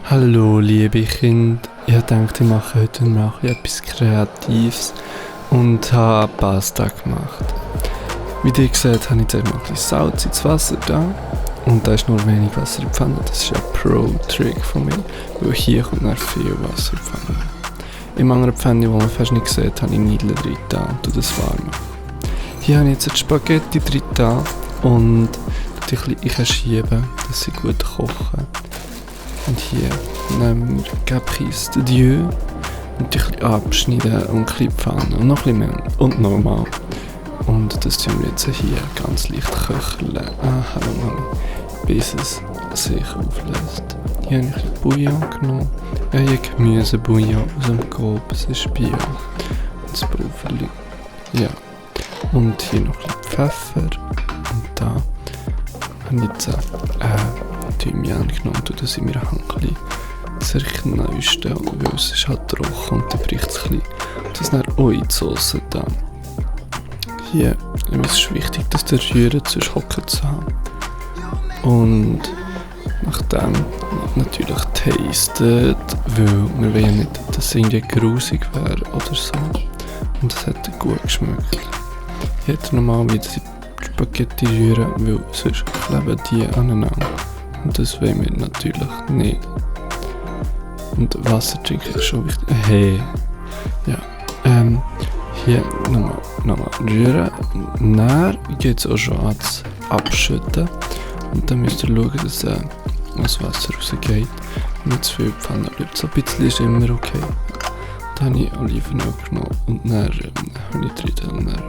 Hallo liebe Kinder, ich dachte, ich mache heute mal etwas Kreatives und habe Pasta gemacht. Wie ihr seht, habe ich jetzt mal ein bisschen Salz ins Wasser da und da ist nur wenig Wasser in die Pfanne. Das ist ein Pro-Trick von mir, weil hier kommt noch viel Wasser in die Pfanne. Im anderen Pfanne, die man fast nicht sieht, habe ich Nudeln drin da und tue das warm. Hier habe ich jetzt die Spaghetti drin da und die ein bisschen schieben, dass sie gut kochen. Und hier nehmen wir Caprice de Dieu und die ein bisschen abschneiden und ein bisschen Pfanne und noch ein bisschen mehr und nochmal. Und das tun wir jetzt hier ganz leicht köcheln, bis es sich auflöst. Hier habe ich ein bisschen Bouillon genommen, ein Gemüsebouillon aus dem Coop, es ist Bio. Und das Pulverli. Ja. Und hier noch ein bisschen Pfeffer und da habe ich jetzt Thymian genommen, das in mir ein bisschen zerknäusten, weil es ist halt trocken und dann bricht es ein bisschen. Und das dann auch in die Sauce da. Hier ist es wichtig, dass der Rühren sonst hocken zu haben. Und nachdem natürlich tastet, weil wir wollen ja nicht, dass es irgendwie grusig wäre oder so. Und es hat gut geschmeckt. Ich hätte nochmal wieder die Spaghetti rühren, weil sonst kleben die aneinander. Und das wollen wir natürlich nicht. Und Wasser trinken ist schon wichtig. Hey. Ja. Hier nochmal rühren. Dann geht es auch schon ans Abschütten. Und dann müsst ihr schauen, dass das Wasser rausgeht. Nicht zu viel Pfanne bleibt. So ein bisschen ist immer okay. Dann habe ich Olivenöl genommen und dann habe ich drin und dann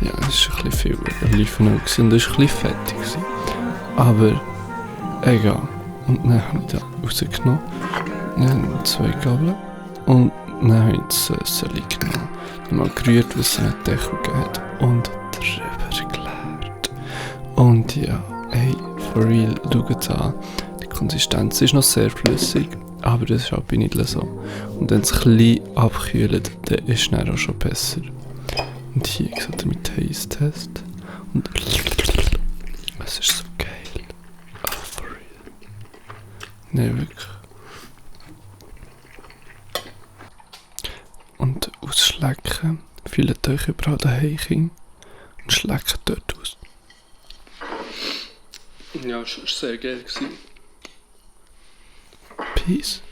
ja, es war ein bisschen viel Olivenöl und es war ein bisschen fettig. Aber egal. Und dann habe ich da rausgenommen, dann 2 Gabeln und dann habe ich das Söseli genommen. Mal gerührt, was es in den Deckel geht und drüber geleert. Und ja, hey, for real, schaut an. Die Konsistenz ist noch sehr flüssig. Aber das ist auch bei Nudeln so. Und wenn es ein bisschen abkühlt, dann ist es dann auch schon besser. Und hier seht ihr mit Taste-Test. Und es ist so geil. For real. Nein, wirklich. Und ausschlecken. Fühlt euch überall daheim hin. Und schlecken dort aus. Ja, es war sehr geil. Peace.